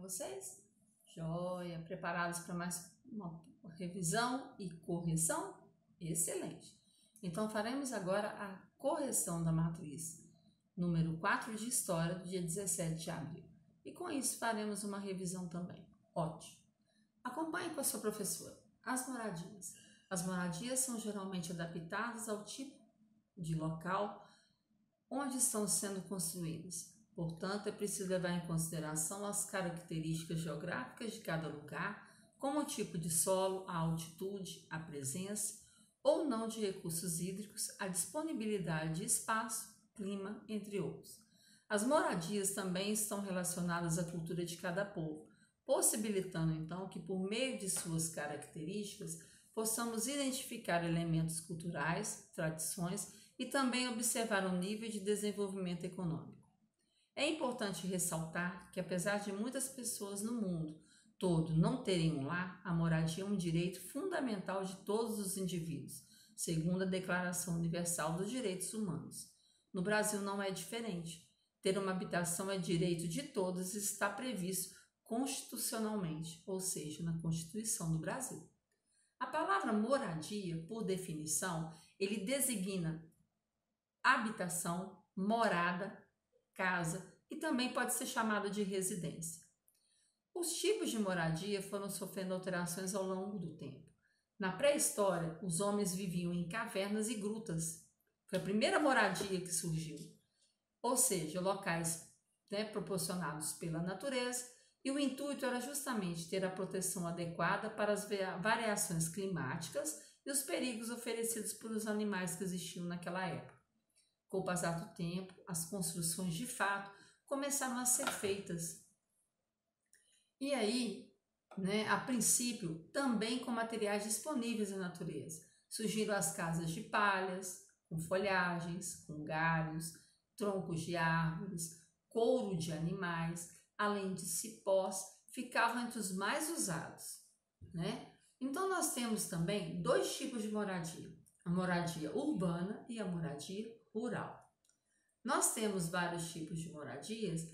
vocês? Joia! Preparados para mais uma revisão e correção? Excelente! Então faremos agora a correção da matriz número 4 de História do dia 17 de abril. E com isso faremos uma revisão também. Ótimo! Acompanhe com a sua professora. As moradias. As moradias são geralmente adaptadas ao tipo de local onde estão sendo construídas. Portanto, é preciso levar em consideração as características geográficas de cada lugar, como o tipo de solo, a altitude, a presença ou não de recursos hídricos, a disponibilidade de espaço, clima, entre outros. As moradias também estão relacionadas à cultura de cada povo, possibilitando então que, por meio de suas características, possamos identificar elementos culturais, tradições e também observar o nível de desenvolvimento econômico. É importante ressaltar que, apesar de muitas pessoas no mundo todo não terem um lar, a moradia é um direito fundamental de todos os indivíduos, segundo a Declaração Universal dos Direitos Humanos. No Brasil não é diferente. Ter uma habitação é direito de todos e está previsto constitucionalmente, ou seja, na Constituição do Brasil. A palavra moradia, por definição, ele designa habitação, morada, casa e também pode ser chamado de residência. Os tipos de moradia foram sofrendo alterações ao longo do tempo. Na pré-história, os homens viviam em cavernas e grutas. Foi a primeira moradia que surgiu, ou seja, locais proporcionados pela natureza, e o intuito era justamente ter a proteção adequada para as variações climáticas e os perigos oferecidos pelos animais que existiam naquela época. Com o passar do tempo, as construções de fato começaram a ser feitas. E aí, a princípio, também com materiais disponíveis na natureza. Surgiram as casas de palhas, com folhagens, com galhos, troncos de árvores, couro de animais, além de cipós, ficavam entre os mais usados. Então, nós temos também dois tipos de moradia. A moradia urbana e a moradia rural. Nós temos vários tipos de moradias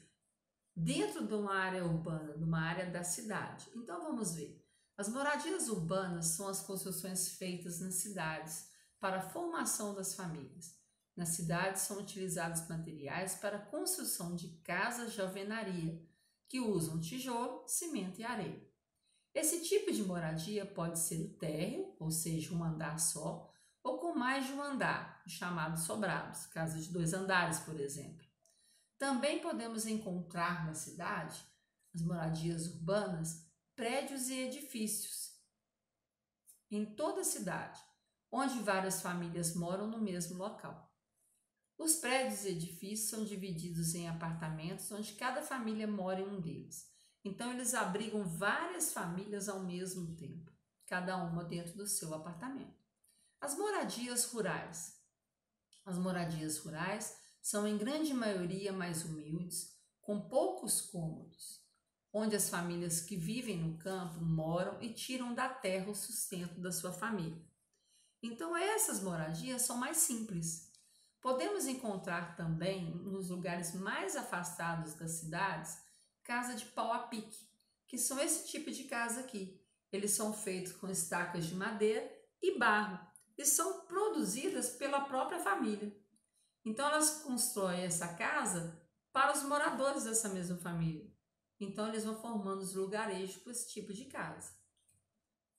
dentro de uma área urbana, de uma área da cidade. Então vamos ver. As moradias urbanas são as construções feitas nas cidades para a formação das famílias. Nas cidades são utilizados materiais para a construção de casas de alvenaria, que usam tijolo, cimento e areia. Esse tipo de moradia pode ser o térreo, ou seja, um andar só, ou com mais de um andar, chamados sobrados, casas de 2 andares, por exemplo. Também podemos encontrar na cidade, as moradias urbanas, prédios e edifícios em toda a cidade, onde várias famílias moram no mesmo local. Os prédios e edifícios são divididos em apartamentos onde cada família mora em um deles. Então, eles abrigam várias famílias ao mesmo tempo, cada uma dentro do seu apartamento. As moradias rurais. As moradias rurais são em grande maioria mais humildes, com poucos cômodos, onde as famílias que vivem no campo moram e tiram da terra o sustento da sua família. Então, essas moradias são mais simples. Podemos encontrar também, nos lugares mais afastados das cidades, casa de pau a pique, que são esse tipo de casa aqui. Eles são feitos com estacas de madeira e barro e são produzidas pela própria família. Então, elas constroem essa casa para os moradores dessa mesma família. Então, eles vão formando os lugarejos com esse tipo de casa.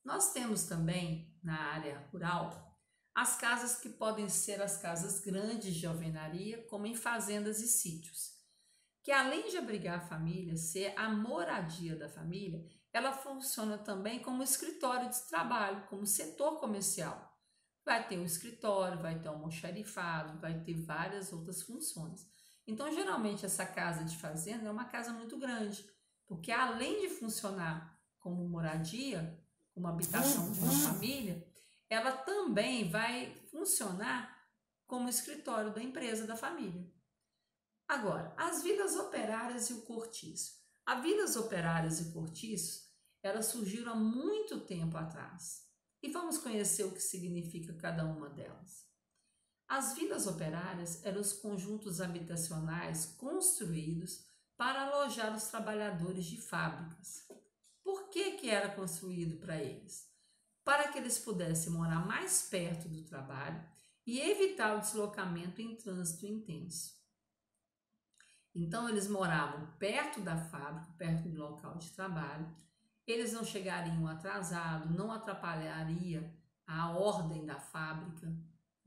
Nós temos também, na área rural, as casas que podem ser as casas grandes de alvenaria, como em fazendas e sítios, que além de abrigar a família, ser a moradia da família, ela funciona também como escritório de trabalho, como setor comercial. Vai ter um escritório, vai ter um almoxarifado, vai ter várias outras funções. Então, geralmente, essa casa de fazenda é uma casa muito grande, porque além de funcionar como moradia, como habitação de uma família, ela também vai funcionar como escritório da empresa da família. Agora, as vilas operárias e o cortiço. As vilas operárias e cortiços, elas surgiram há muito tempo atrás. E vamos conhecer o que significa cada uma delas. As vilas operárias eram os conjuntos habitacionais construídos para alojar os trabalhadores de fábricas. Por que era construído para eles? Para que eles pudessem morar mais perto do trabalho e evitar o deslocamento em trânsito intenso. Então, eles moravam perto da fábrica, perto do local de trabalho. Eles não chegariam atrasados, não atrapalharia a ordem da fábrica,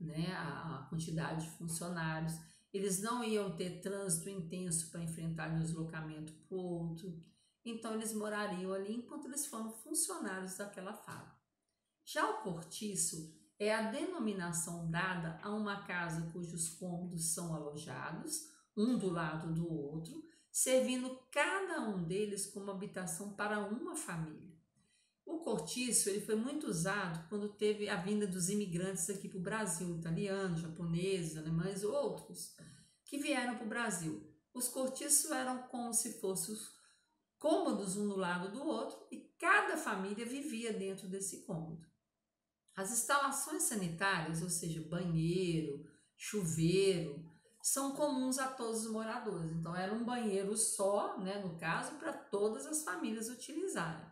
né, a quantidade de funcionários. Eles não iam ter trânsito intenso para enfrentar um deslocamento para o outro. Então, eles morariam ali enquanto eles foram funcionários daquela fábrica. Já o cortiço é a denominação dada a uma casa cujos cômodos são alojados, um do lado do outro, servindo cada um deles como habitação para uma família. O cortiço ele foi muito usado quando teve a vinda dos imigrantes aqui para o Brasil, italianos, japoneses, alemães e outros, que vieram para o Brasil. Os cortiços eram como se fossem os cômodos um do lado do outro e cada família vivia dentro desse cômodo. As instalações sanitárias, ou seja, banheiro, chuveiro, são comuns a todos os moradores. Então, era um banheiro só, né, no caso, para todas as famílias utilizarem.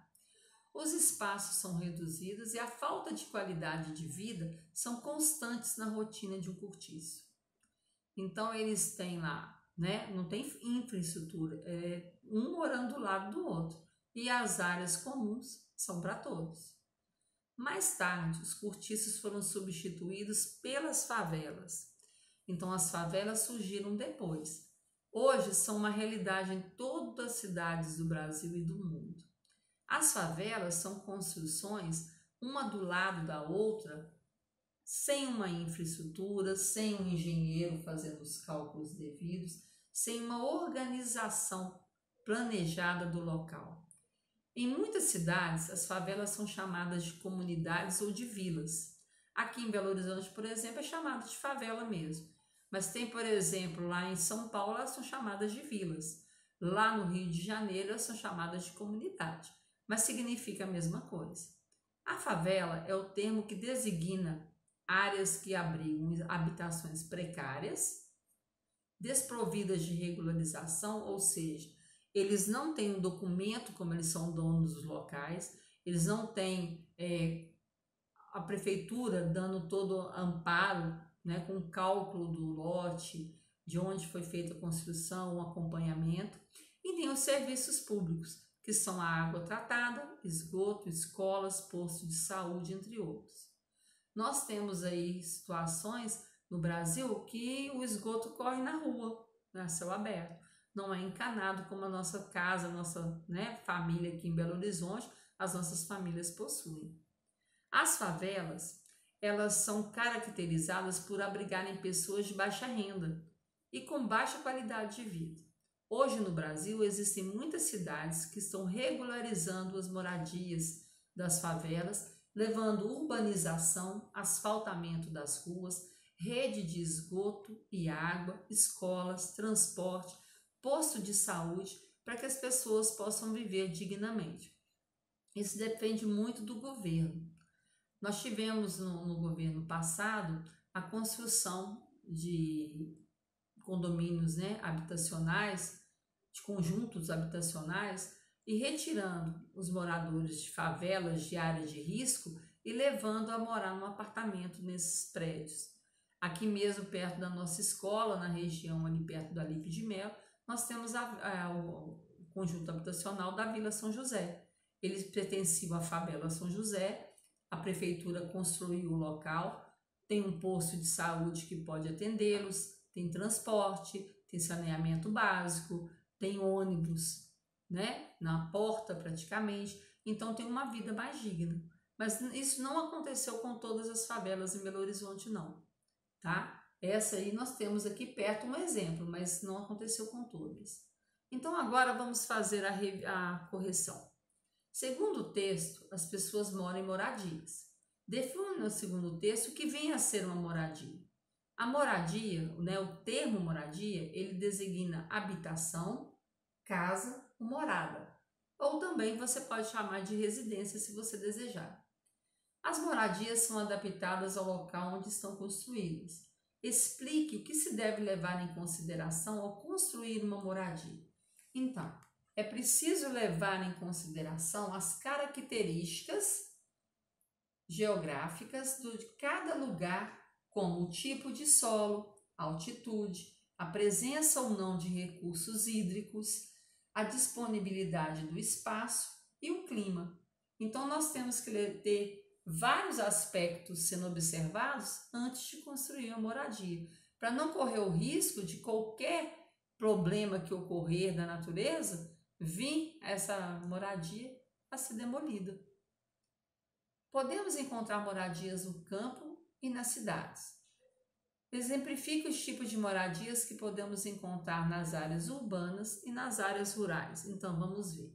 Os espaços são reduzidos e a falta de qualidade de vida são constantes na rotina de um cortiço. Então, eles têm lá, né, não tem infraestrutura, é um morando do lado do outro. E as áreas comuns são para todos. Mais tarde, os cortiços foram substituídos pelas favelas. Então, as favelas surgiram depois. Hoje, são uma realidade em todas as cidades do Brasil e do mundo. As favelas são construções, uma do lado da outra, sem uma infraestrutura, sem um engenheiro fazendo os cálculos devidos, sem uma organização planejada do local. Em muitas cidades, as favelas são chamadas de comunidades ou de vilas. Aqui em Belo Horizonte, por exemplo, é chamada de favela mesmo. Mas tem, por exemplo, lá em São Paulo, elas são chamadas de vilas. Lá no Rio de Janeiro, elas são chamadas de comunidade, mas significa a mesma coisa. A favela é o termo que designa áreas que abrigam habitações precárias, desprovidas de regularização, ou seja, eles não têm um documento como eles são donos dos locais, eles não têm a prefeitura dando todo amparo, né, com cálculo do lote, de onde foi feita a construção, o acompanhamento, e tem os serviços públicos, que são a água tratada, esgoto, escolas, posto de saúde, entre outros. Nós temos aí situações no Brasil que o esgoto corre na rua, a céu aberto. Não é encanado como a nossa casa, a nossa, né, família aqui em Belo Horizonte, as nossas famílias possuem. As favelas, elas são caracterizadas por abrigarem pessoas de baixa renda e com baixa qualidade de vida. Hoje no Brasil existem muitas cidades que estão regularizando as moradias das favelas, levando urbanização, asfaltamento das ruas, rede de esgoto e água, escolas, transporte, posto de saúde, para que as pessoas possam viver dignamente. Isso depende muito do governo. Nós tivemos no governo passado a construção de condomínios, né, habitacionais, de conjuntos habitacionais, e retirando os moradores de favelas, de áreas de risco, e levando a morar num apartamento nesses prédios. Aqui mesmo, perto da nossa escola, na região ali perto do Alipe de Melo, nós temos o conjunto habitacional da Vila São José. Eles pertenciam à favela São José, a prefeitura construiu o local, tem um posto de saúde que pode atendê-los, tem transporte, tem saneamento básico, tem ônibus, né, na porta praticamente, então tem uma vida mais digna. Mas isso não aconteceu com todas as favelas em Belo Horizonte, não, tá? Essa aí nós temos aqui perto um exemplo, mas não aconteceu com todas. Então agora vamos fazer a correção. Segundo o texto, as pessoas moram em moradias. Define no segundo texto o que vem a ser uma moradia. A moradia, né, o termo moradia, ele designa habitação, casa ou morada. Ou também você pode chamar de residência se você desejar. As moradias são adaptadas ao local onde estão construídas. Explique o que se deve levar em consideração ao construir uma moradia. Então, é preciso levar em consideração as características geográficas de cada lugar, como o tipo de solo, altitude, a presença ou não de recursos hídricos, a disponibilidade do espaço e o clima. Então, nós temos que ter vários aspectos sendo observados antes de construir uma moradia, para não correr o risco de qualquer problema que ocorrer da natureza vir essa moradia a ser demolida. Podemos encontrar moradias no campo e nas cidades. Exemplifica os tipos de moradias que podemos encontrar nas áreas urbanas e nas áreas rurais. Então, vamos ver.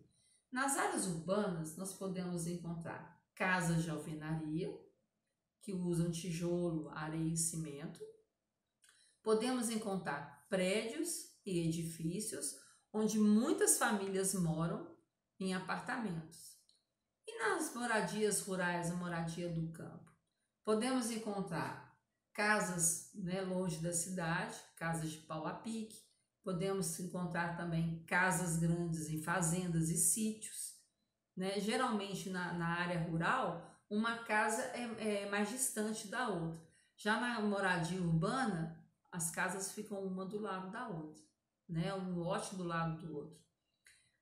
Nas áreas urbanas, nós podemos encontrar casas de alvenaria, que usam tijolo, areia e cimento. Podemos encontrar prédios e edifícios, onde muitas famílias moram em apartamentos. E nas moradias rurais, a moradia do campo, podemos encontrar casas, longe da cidade, casas de pau a pique. Podemos encontrar também casas grandes em fazendas e sítios. Geralmente na área rural, uma casa é mais distante da outra. Já na moradia urbana, as casas ficam uma do lado da outra, um lote do lado do outro.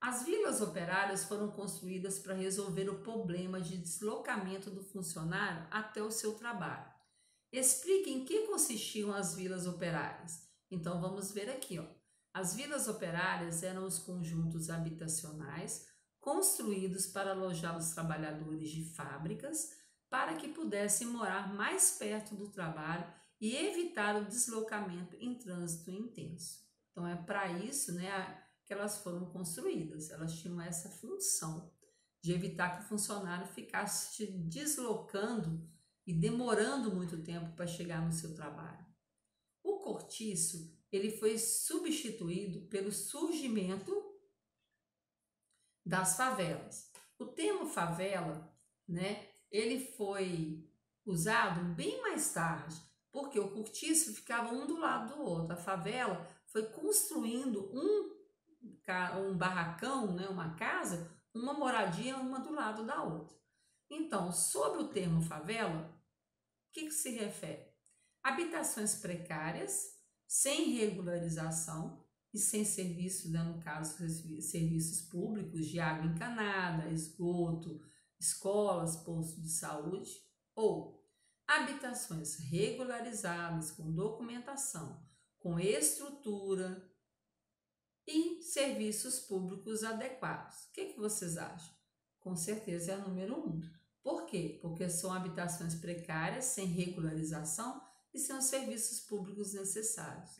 As vilas operárias foram construídas para resolver o problema de deslocamento do funcionário até o seu trabalho. Explique em que consistiam as vilas operárias. Então, vamos ver aqui. As vilas operárias eram os conjuntos habitacionais construídos para alojar os trabalhadores de fábricas para que pudessem morar mais perto do trabalho e evitar o deslocamento em trânsito intenso. Então, é para isso que elas foram construídas. Elas tinham essa função de evitar que o funcionário ficasse se deslocando e demorando muito tempo para chegar no seu trabalho. O cortiço, ele foi substituído pelo surgimento das favelas. O termo favela, ele foi usado bem mais tarde, porque o cortiço ficava um do lado do outro. A favela foi construindo um barracão, uma casa, uma moradia, uma do lado da outra. Então, sobre o termo favela, o que se refere? Habitações precárias, sem regularização e sem serviço, no caso, serviços públicos de água encanada, esgoto, escolas, postos de saúde, ou habitações regularizadas com documentação, com estrutura e serviços públicos adequados. O que vocês acham? Com certeza é a número 1. Por quê? Porque são habitações precárias, sem regularização e sem os serviços públicos necessários.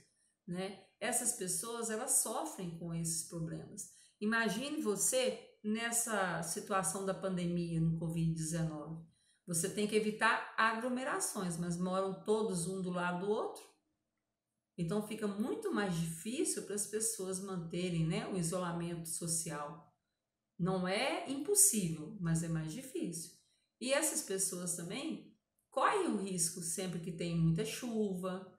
Essas pessoas, elas sofrem com esses problemas. Imagine você nessa situação da pandemia no Covid-19. Você tem que evitar aglomerações, mas moram todos um do lado do outro. Então fica muito mais difícil para as pessoas manterem o isolamento social. Não é impossível, mas é mais difícil. E essas pessoas também correm o risco sempre que tem muita chuva,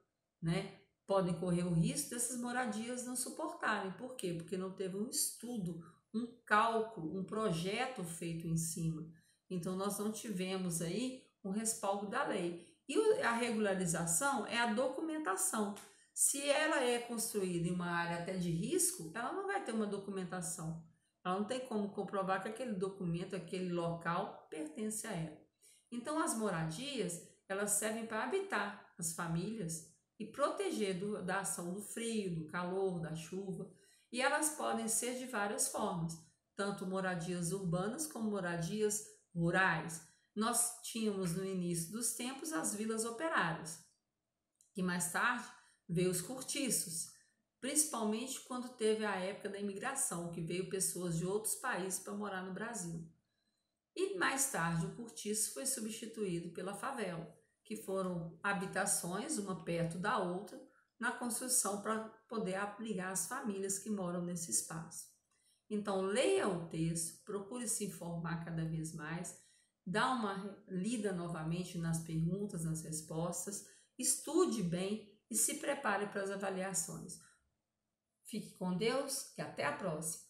Podem correr o risco dessas moradias não suportarem. Por quê? Porque não teve um estudo, um cálculo, um projeto feito em cima. Então, nós não tivemos aí um respaldo da lei. E a regularização é a documentação. Se ela é construída em uma área até de risco, ela não vai ter uma documentação. Ela não tem como comprovar que aquele documento, aquele local pertence a ela. Então, as moradias, elas servem para habitar as famílias e proteger da ação do frio, do calor, da chuva. E elas podem ser de várias formas, tanto moradias urbanas como moradias rurais. Nós tínhamos no início dos tempos as vilas operárias, que mais tarde veio os cortiços, principalmente quando teve a época da imigração, que veio pessoas de outros países para morar no Brasil. E mais tarde o cortiço foi substituído pela favela, que foram habitações, uma perto da outra, na construção para poder abrigar as famílias que moram nesse espaço. Então, leia o texto, procure se informar cada vez mais, dá uma lida novamente nas perguntas, nas respostas, estude bem e se prepare para as avaliações. Fique com Deus e até a próxima.